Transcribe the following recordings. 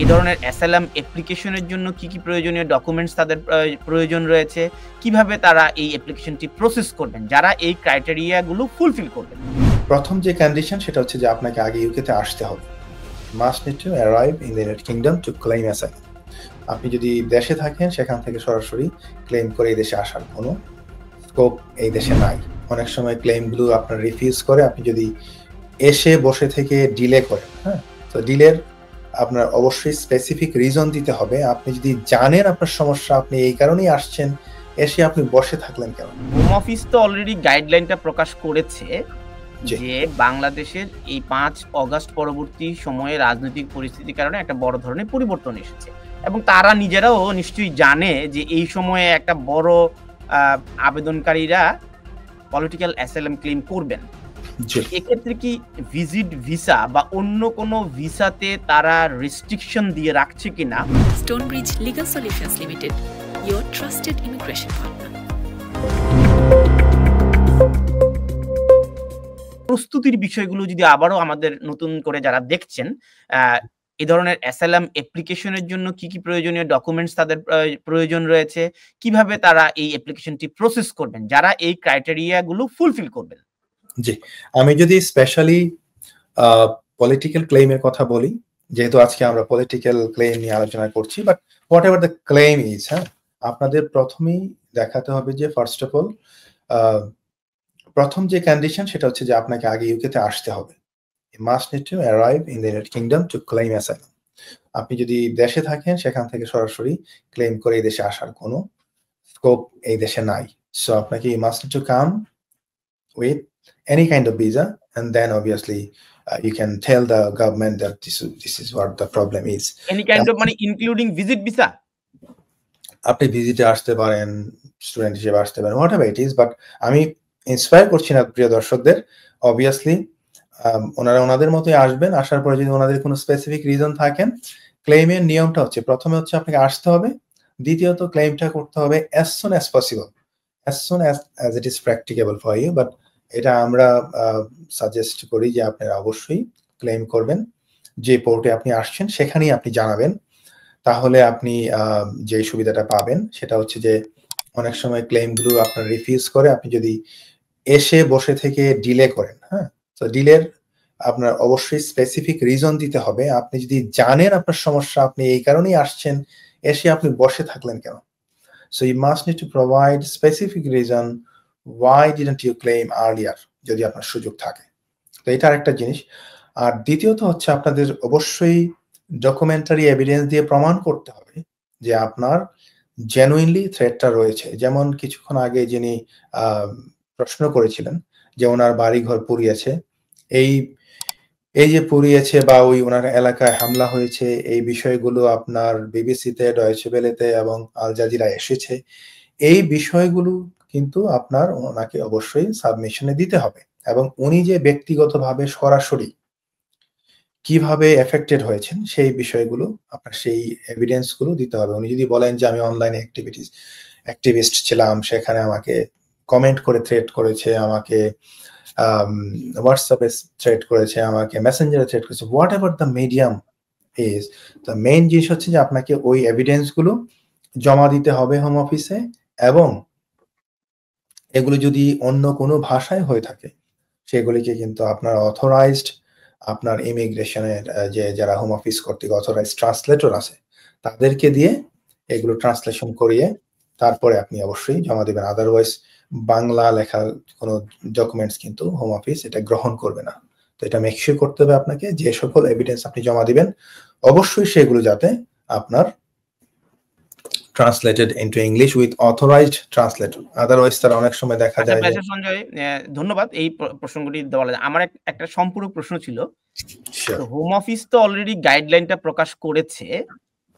এই ধরনের অ্যাসাইলাম অ্যাপ্লিকেশনের জন্য কি প্রয়োজনীয় ডকুমেন্টস তাদের প্রয়োজন রয়েছে, কিভাবে তারা এই অ্যাপ্লিকেশনটি প্রসেস করবেন যারা এই ক্রাইটেরিয়াগুলো ফুলফিল করবেন। প্রথম যে কন্ডিশন সেটা হচ্ছে যে আপনাকে আগে ইউকেতে আসতে হবে। Must need to arrive in the United kingdom to claim asylum. আপনি যদি দেশে থাকেন সেখান থেকে সরাসরি ক্লেম করে এই দেশে আসার কোনো স্কোপ এই দেশে নাই। অনেক সময় ক্লেমগুলো আপনার রিফিউজ করে, আপনি যদি এসে বসে থেকে ডিলে করেন, তো ডিলের আপনার অবশ্যই স্পেসিফিক রিজন দিতে হবে। আপনি যদি জানেন আপনার সমস্যা, আপনি এই কারণেই আসছেন, এসে আপনি বসে থাকলেন কেন? হোম অফিস তো অলরেডি গাইডলাইনটা প্রকাশ করেছে যে বাংলাদেশের এই 5 অগাস্ট পরবর্তী সময়ে রাজনৈতিক পরিস্থিতির কারণে একটা বড় ধরনের পরিবর্তন এসেছে এবং তারা নিজেরাও নিশ্চয়ই জানে যে এই সময়ে একটা বড় আবেদনকারীরা পলিটিক্যাল অ্যাসাইলাম ক্লেম করবেন। এক্ষেত্রে কি ভিজিট ভিসা বা অন্য কোনো ভিসাতে তারা রেস্ট্রিকশন দিয়ে রাখছে কিনা? Stonebridge legal solutions limited, your trusted immigration partner. প্রস্তুতির বিষয়গুলো যদি আবারও আমাদের নতুন করে যারা দেখছেন, এই ধরনের অ্যাসাইলাম অ্যাপ্লিকেশনের জন্য কি প্রয়োজনীয় ডকুমেন্টস তাদের প্রয়োজন রয়েছে, কিভাবে তারা এই অ্যাপ্লিকেশনটি প্রসেস করবেন যারা এই ক্রাইটেরিয়াগুলো ফুলফিল করবেন। জি, আমি যদি স্পেশালি পলিটিক্যাল ক্লেমের কথা বলি, যেহেতু আজকে আমরা পলিটিক্যাল ক্লেম নিয়ে আলোচনা করছি, but what ever the claim is, আপনাদের প্রথমেই দেখাতে হবে যে ফার্স্ট অফ অল প্রথম যে কন্ডিশন সেটা হচ্ছে যে আপনাকে আগে ইউকেতে আসতে হবে। Must need to arrive in the United kingdom to claim asylum. আপনি যদি দেশে থাকেন সেখান থেকে সরাসরি ক্লেম করে এই দেশে আসার কোনো স্কোপ এই দেশে নাই। সো আপনাকে must need to come with any kind of visa, and then obviously you can tell the government that this is what the problem is. Any kind of মানে including visit visa? আপনি ভিজিটে আসতে পারেন, student হিসেবে আসতে পারেন, what ever it is, but আমি inspire করছি না প্রিয় দর্শকদের। অবভিয়াসলি ওনারা ওনাদের মতোই আসবেন। আসার পরে যদি ওনাদের কোনো স্পেসিফিক রিজন থাকেন, ক্লেমের নিয়মটা হচ্ছে প্রথমে হচ্ছে আপনাকে আসতে হবে, দ্বিতীয়ত ক্লেমটা করতে হবে as soon as possible, as soon as it is practicable for you. But এটা আমরা সাজেস্ট করি যে আপনারা অবশ্যই ক্লেম করবেন যে পোর্টে আপনি আসছেন সেখানেই আপনি জানাবেন। তাহলে আপনি যে সুবিধাটা পাবেন সেটা হচ্ছে যে অনেক সময় ক্লেমগুলো আপনার রিফিউজ করে, আপনি যদি এসে বসে থেকে ডিলে করেন, তো ডিলের আপনার অবশ্যই স্পেসিফিক রিজন দিতে হবে। আপনি যদি জানেন আপনার সমস্যা, আপনি এই কারণেই আসছেন, এসে আপনি বসে থাকলেন কেন? So you must need to provide specific reason why didn't you claim earlier, যদি আপনার সুযোগ থাকে। তো এটা আরেকটা জিনিস। আর দ্বিতীয়ত হচ্ছে আপনাদের অবশ্যই ডকুমেন্টারি এভিডেন্স দিয়ে প্রমাণ করতে হবে যে আপনার জেনুইনলি থ্রেটটা রয়েছে। যেমন কিছুক্ষণ আগে যিনি প্রশ্ন করেছিলেন যে ওনার বাড়িঘর পুড়িয়েছে, এই যে পুড়িয়েছে বা ওনার এলাকায় হামলা হয়েছে, এই বিষয়গুলো আপনার বিবিসিতে, ডয়েচে ওয়েলেতে এবং আল জাজিরা এসেছে। এই বিষয়গুলো কিন্তু আপনার ওনাকে অবশ্যই সাবমিশনে দিতে হবে এবং উনি যে ব্যক্তিগতভাবে সরাসরি কিভাবে এফেক্টেড হয়েছেন সেই বিষয়গুলো আপনার সেই এভিডেন্সগুলো দিতে হবে। উনি যদি বলেন যে আমি অনলাইনে অ্যাক্টিভিস্ট ছিলাম, সেখানে আমাকে কমেন্ট করে থ্রেট করেছে, আমাকে হোয়াটসঅ্যাপে থ্রেট করেছে, আমাকে মেসেঞ্জারে থ্রেট করেছে, what ever the medium is, the main জিনিস হচ্ছে যে আপনাকে ওই এভিডেন্সগুলো জমা দিতে হবে হোম অফিসে। এবং এগুলো যদি অন্য কোনো ভাষায় হয়ে থাকে সেগুলিকে কিন্তু আপনার অথরাইজড, আপনার ইমিগ্রেশনের যে যারা হোম অফিস কর্তৃক অথরাইজড ট্রান্সলেটর আছে তাদেরকে দিয়ে এগুলো ট্রান্সলেশন করিয়ে তারপরে আপনি অবশ্যই জমা দেবেন। আদারওয়াইজ বাংলা লেখা কোনো ডকুমেন্টস কিন্তু হোম অফিস এটা গ্রহণ করবে না। তো এটা মেক শিওর করতে হবে আপনাকে যে সকল এভিডেন্স আপনি জমা দিবেন অবশ্যই সেগুলো যাতে আপনার translated into English with authorized translator. Otherwise তারা অনেক সময় দেখা যায় যে। সঞ্জয়, ধন্যবাদ এই প্রসঙ্গটি দেওয়ার জন্য। আমার একটা সম্পূর্ণ প্রশ্ন ছিল, হোম অফিস তো অলরেডি গাইডলাইনটা প্রকাশ করেছে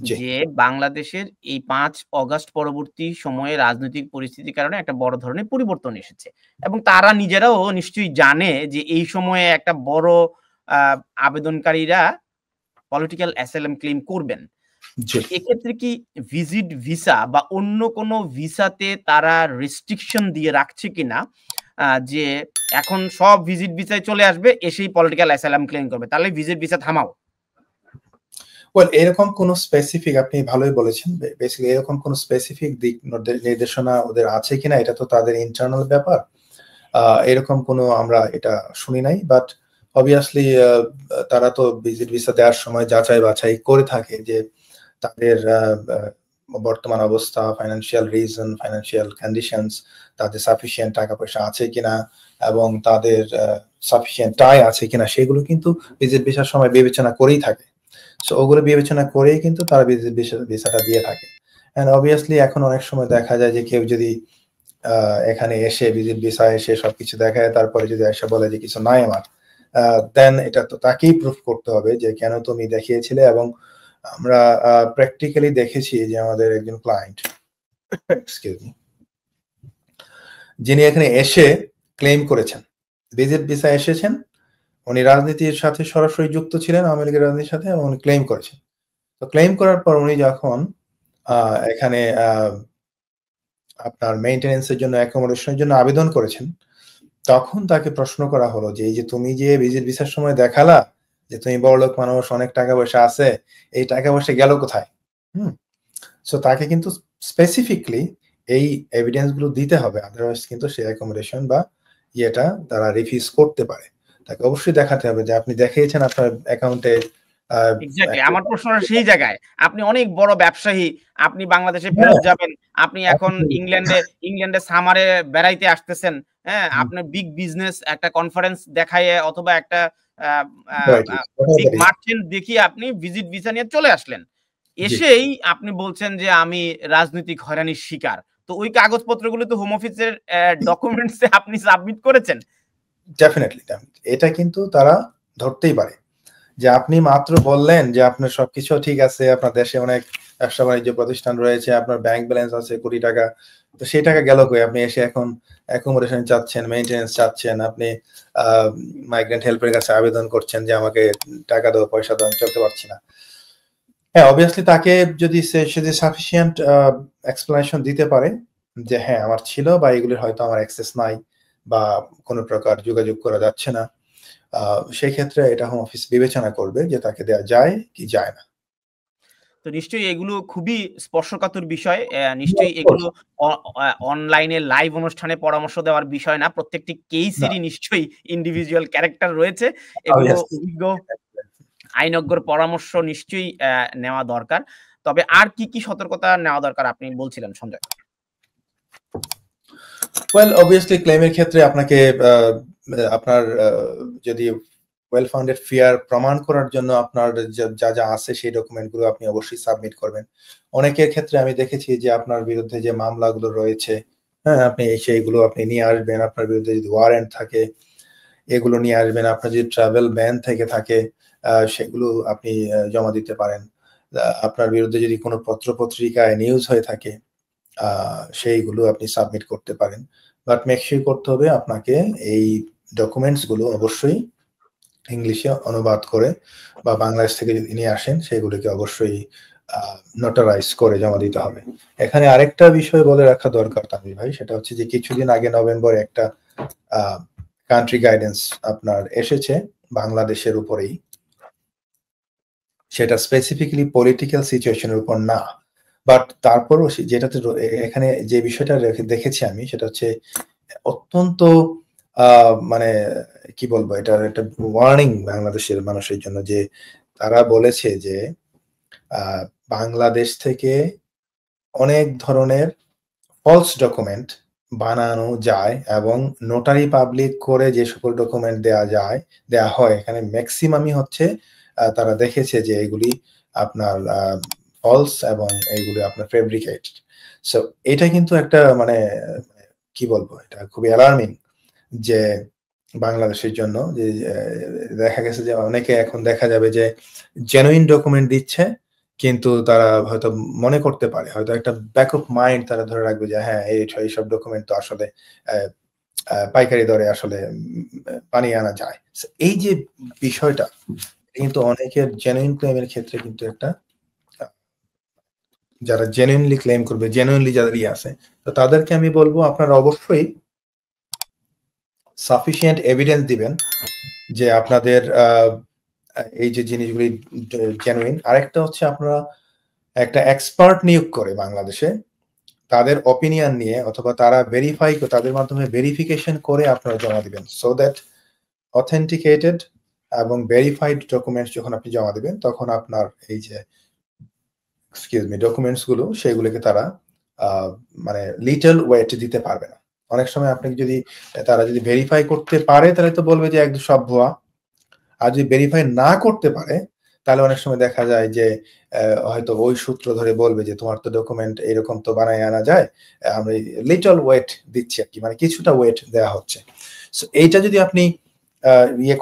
যে বাংলাদেশের এই 5 অগাস্ট পরবর্তী সময়ে রাজনৈতিক পরিস্থিতির কারণে একটা বড় ধরনের পরিবর্তন এসেছে এবং তারা নিজেরাও নিশ্চয়ই জানে যে এই সময়ে একটা বড় আবেদনকারীরা পলিটিক্যাল অ্যাসাইলাম ক্লেম করবেন। এক্ষেত্রে কি ভিজিট ভিসা বা অন্য কোনো ভিসাতে তারা রেস্ট্রিকশন দিয়ে রাখছে কিনা যে এখন সব ভিজিট ভিসায় চলে আসবে, এসেই পলিটিক্যাল অ্যাসাইলাম ক্লেম করবে, তাহলে ভিজিট ভিসা থামাও? ওয়েল এরকম কোনো স্পেসিফিক, আপনি ভালোই বলেছেন, বেসিক্যালি এরকম কোনো স্পেসিফিক দিক নির্দেশনা ওদের আছে কিনা এটা তো তাদের ইন্টারনাল ব্যাপার। এরকম কোনো আমরা এটা শুনি নাই, বাট অবভিয়াসলি তারা তো ভিজিট ভিসা দেওয়ার সময় যাচাই বাছাই করে থাকে যে তাদের বর্তমান অবস্থা, ফাইন্যান্সিয়াল রিজন, ফাইন্যান্সিয়াল কন্ডিশনস, তাদের সাফিসিয়েন্ট টাকা পয়সা আছে কিনা এবং তাদের সাফিসিয়েন্ট টাই আছে কিনা, সেগুলো কিন্তু ভিজিট ভিসার সময় বিবেচনা করেই থাকে। সো ওগুলো বিবেচনা করেই কিন্তু তারা ভিজিট ভিসাটা দিয়ে থাকে। এন্ড অবভিয়াসলি এখন অনেক সময় দেখা যায় যে কেউ যদি এখানে এসে ভিজিট ভিসা এসে সবকিছু দেখায়, তারপরে যদি এসে বলে যে কিছু নাই আমার, দেন এটা তো তাকেই প্রুফ করতে হবে যে কেন তুমি দেখিয়েছিলে। এবং আমরা প্র্যাকটিক্যালি দেখেছি যে আমাদের একজন ক্লায়েন্ট যিনি এখানে এসে ক্লেম করেছেন, ভিজিট ভিসা এসেছেন, উনি রাজনীতির সাথে সরাসরি যুক্ত ছিলেন, আওয়ামী লীগের রাজনীতির সাথে, এবং উনি ক্লেম করেছেন। তো ক্লেম করার পর উনি যখন এখানে আপনার মেইনটেনেন্সের জন্য, অ্যাকোমোডেশনের জন্য আবেদন করেছেন, তখন তাকে প্রশ্ন করা হলো যে এই যে তুমি যে ভিজিট ভিসার সময় দেখালা যে তুমি বড়লোক মানুষ, অনেক টাকা পয়সা আছে, এই টাকা পয়সা গেল কোথায়? সো তাকে কিন্তু স্পেসিফিকলি এই এভিডেন্স গুলো দিতে হবে, আদারওয়াইজ কিন্তু সে অ্যাকোমোডেশন বা ইয়েটা তারা রিফিউজ করতে পারে। তাকে অবশ্যই দেখাতে হবে যে আপনি দেখিয়েছেন আপনার অ্যাকাউন্টে। এক্স্যাক্টলি, আমার প্রশ্নটা সেই জায়গায়। আপনি অনেক বড় ব্যবসায়ী, আপনি বাংলাদেশে ফেরত যাবেন, আপনি এখন ইংল্যান্ডে সামারে বেড়াইতে আসতেছেন, হ্যাঁ, আপনার বিগ বিজনেস একটা কনফারেন্স দেখায় অথবা একটা বিগ মার্চেন্ট দেখিয়ে আপনি ভিজিট ভিসা নিয়ে চলে আসলেন, এসেই আপনি বলছেন যে আমি রাজনৈতিক হয়রানির শিকার। তো ওই কাগজপত্রগুলো তো হোম অফিসের ডকুমেন্টসে আপনি সাবমিট করেছেন। ডেফিনেটলি এটা কিন্তু তারা ধরতেই পারে যে আপনি মাত্র বললেন যে আপনার সবকিছু ঠিক আছে, আপনার দেশে অনেক ব্যবসা বাণিজ্য প্রতিষ্ঠান রয়েছে, আপনার ব্যাংক ব্যালেন্স আছে কোটি টাকা, তো সেই টাকা গেল কই? আপনি এসে এখন অ্যাকোমোডেশন চাচ্ছেন, মেইনটেনেন্স চাচ্ছেন, আপনি মাইগ্রেন্ট হেল্পের কাছে আবেদন করছেন যে আমাকে টাকা দাও, পয়সা দাও, আমি চলতে পারছি না। হ্যাঁ, অবভিয়াসলি তাকে যদি সে সাফিসিয়েন্ট এক্সপ্লেনেশন দিতে পারে যে হ্যাঁ আমার ছিল, বা এগুলির হয়তো আমার অ্যাক্সেস নাই, বা কোনো প্রকার যোগাযোগ করা যাচ্ছে না, সেই ক্ষেত্রে এটা হোম অফিস বিবেচনা করবে যে তাকে দেওয়া যায় কি যায় না। তো নিশ্চয়ই এগুলো খুবই স্পর্শকাতর বিষয়। নিশ্চয়ই এগুলো অনলাইনে লাইভ অনুষ্ঠানে পরামর্শ দেওয়ার বিষয় না। প্রত্যেকটি কেসেরই নিশ্চয়ই ইন্ডিভিজুয়াল ক্যারেক্টার রয়েছে। এগুলো অভিজ্ঞ আইনজ্ঞর পরামর্শ নিশ্চয়ই নেওয়া দরকার। তবে আর কি সতর্কতা নেওয়া দরকার আপনি বলছিলেন সঞ্জয়? ওয়েল অবভিয়াসলি ক্লেমের ক্ষেত্রে আপনাকে আপনার যদি ওয়েল ফাউন্ডেড ফিয়ার প্রমাণ করার জন্য আপনার যা আছে সেই ডকুমেন্টগুলো আপনি অবশ্যই সাবমিট করবেন। অনেকের ক্ষেত্রে আমি দেখেছি যে আপনার বিরুদ্ধে যে মামলাগুলো রয়েছে, হ্যাঁ, আপনি সেইগুলো আপনি নিয়ে আসবেন। আপনার বিরুদ্ধে যদি ওয়ারেন্ট থাকে এগুলো নিয়ে আসবেন। আপনার যদি ট্রাভেল ব্যান থেকে থাকে সেগুলো আপনি জমা দিতে পারেন। আপনার বিরুদ্ধে যদি কোনো পত্রপত্রিকায় নিউজ হয়ে থাকে সেইগুলো আপনি সাবমিট করতে পারেন। বাট মেক শিওর করতে হবে আপনাকে এই ডকুমেন্টস গুলো অবশ্যই ইংলিশে অনুবাদ করে বা বাংলাদেশ থেকে যদি নিয়ে আসেন সেগুলোকে অবশ্যই নোটারাইজ করে জমা দিতে হবে। এখানে আরেকটা বিষয় বলে রাখা দরকার তানভীর ভাই, সেটা হচ্ছে যে কিছুদিন আগে নভেম্বরে একটা কান্ট্রি গাইডেন্স আপনার এসেছে বাংলাদেশের উপরেই, সেটা স্পেসিফিক্যালি পলিটিক্যাল সিচুয়েশনের উপর না, বাট তারপরও যেটাতে এখানে যে বিষয়টা দেখেছি আমি সেটা হচ্ছে অত্যন্ত মানে কি বলবো, এটার একটা ওয়ার্নিং বাংলাদেশের মানুষের জন্য, যে তারা বলেছে যে বাংলাদেশ থেকে অনেক ধরনের ফলস ডকুমেন্ট বানানো যায় এবং নোটারি পাবলিক করে যে সকল ডকুমেন্ট দেয়া হয় এখানে ম্যাক্সিমামই হচ্ছে তারা দেখেছে যে এগুলি আপনার ফলস এবং এইগুলি আপনার ফেব্রিকেটেড। সো এটা কিন্তু একটা মানে কি বলবো, এটা খুবই অ্যালার্মিং যে বাংলাদেশের জন্য, যে দেখা গেছে যে অনেকে এখন দেখা যাবে যে জেনুইন ডকুমেন্ট দিচ্ছে কিন্তু তারা হয়তো মনে করতে পারে, হয়তো একটা ব্যাক অফ মাইন্ড তারা ধরে রাখবে যে হ্যাঁ এইসব ডকুমেন্ট তো আসলে পাইকারি দরে আসলে বানিয়ে আনা যায়। এই যে বিষয়টা কিন্তু অনেকের জেনুইন ক্লেমের ক্ষেত্রে কিন্তু একটা, যারা জেনুইনলি ক্লেম করবে, জেনুইনলি যাদের আছে, তো তাদেরকে আমি বলবো আপনারা অবশ্যই সাফিসিয়েন্ট এভিডেন্স দিবেন যে আপনাদের এই যে জিনিসগুলি জেনুইন। আরেকটা হচ্ছে আপনারা একটা এক্সপার্ট নিয়োগ করে বাংলাদেশে তাদের অপিনিয়ন নিয়ে অথবা তারা তাদের মাধ্যমে ভেরিফিকেশন করে আপনারা জমা দিবেন, সো দ্যাট অথেন্টিকেটেড এবং ভেরিফাইড ডকুমেন্টস যখন আপনি জমা দিবেন তখন আপনার এই যে ডকুমেন্টস গুলো সেগুলোকে তারা মানে লিটল ওয়েট দিতে পারবে না। অনেক সময় আপনাকে তারা যদি ভেরিফাই করতে পারে তাহলে তো বলবে যে একদম সব ভুয়া, আর যদি ভেরিফাই না করতে পারে তাহলে অনেক সময় দেখা যায় যে হয়তো ওই সূত্র ধরে বলবে যে তোমার তো ডকুমেন্ট এরকম তো বানায় আনা যায়, আমরা লিটল ওয়েট দিচ্ছি আর কি, মানে কিছুটা ওয়েট দেওয়া হচ্ছে। সো এইটা যদি আপনি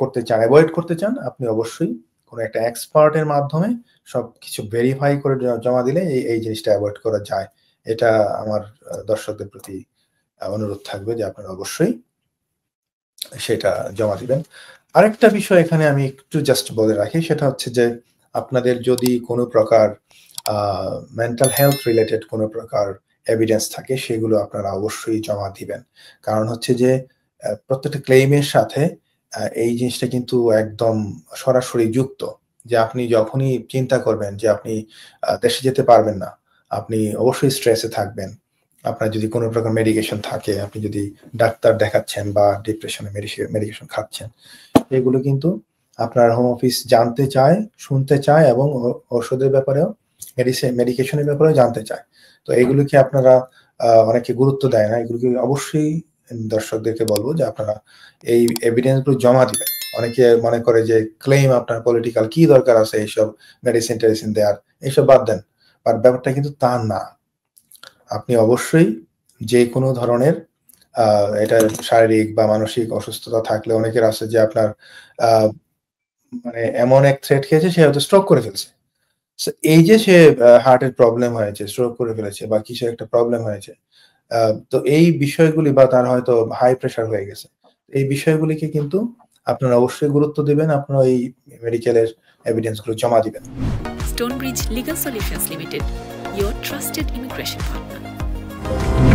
করতে চান, অ্যাভয়েড করতে চান, আপনি অবশ্যই কোনো একটা এক্সপার্টের মাধ্যমে সবকিছু ভেরিফাই করে জমা দিলে এই জিনিসটা অ্যাভয়েড করা যায়। এটা আমার দর্শকদের প্রতি অনুরোধ থাকবে যে আপনারা অবশ্যই সেটা জমা দিবেন। আরেকটা বিষয় এখানে আমি একটু জাস্ট বলে রাখি, সেটা হচ্ছে যে আপনাদের যদি কোনো প্রকার মেন্টাল হেলথ রিলেটেড কোনো প্রকার এভিডেন্স থাকে সেগুলো আপনারা অবশ্যই জমা দিবেন। কারণ হচ্ছে যে প্রত্যেকটা ক্লেইমের সাথে এই জিনিসটা কিন্তু একদম সরাসরি যুক্ত, যে আপনি যখনই চিন্তা করবেন যে আপনি দেশে যেতে পারবেন না, আপনি অবশ্যই স্ট্রেসে থাকবেন। আপনার যদি কোনো প্রকার মেডিকেশন থাকে, আপনি যদি ডাক্তার দেখাচ্ছেন বা ডিপ্রেশনে মেডিকেশন খাচ্ছেন, এগুলো কিন্তু আপনার হোম অফিস জানতে চায়, শুনতে চায় এবং ওষুধের ব্যাপারেও মেডিকেশনের ব্যাপারেও জানতে চায়। তো এগুলোকে আপনারা অনেকে গুরুত্ব দেয় না, এগুলোকে অবশ্যই দর্শকদেরকে বলবো যে আপনারা এই এভিডেন্স গুলো জমা দিবেন। অনেকে মনে করে যে ক্লেম আপনার পলিটিক্যাল কি দরকার আছে এইসব মেডিসিন দেওয়ার, এইসব বাদ দেন, বাট ব্যাপারটা কিন্তু তা না। আপনি অবশ্যই যে কোনো ধরনের এটা শারীরিক বা মানসিক অসুস্থতা থাকলে, অনেকের আছে যে আপনার মানে এমন এক থ্রেট খেয়েছে সে হয়তো স্ট্রোক করে ফেলছে, এই যে সে হার্টের প্রবলেম হয়েছে, স্ট্রোক করে ফেলেছে বা কিছু একটা প্রবলেম হয়েছে, তো এই বিষয়গুলি বা তার হয়তো হাই প্রেশার হয়ে গেছে, এই বিষয়গুলিকে কিন্তু আপনারা অবশ্যই গুরুত্ব দিবেন, আপনারা এই মেডিকেলের এভিডেন্স গুলো জমা দিবেন। Stonebridge Legal Solutions Limited, your trusted immigration partner.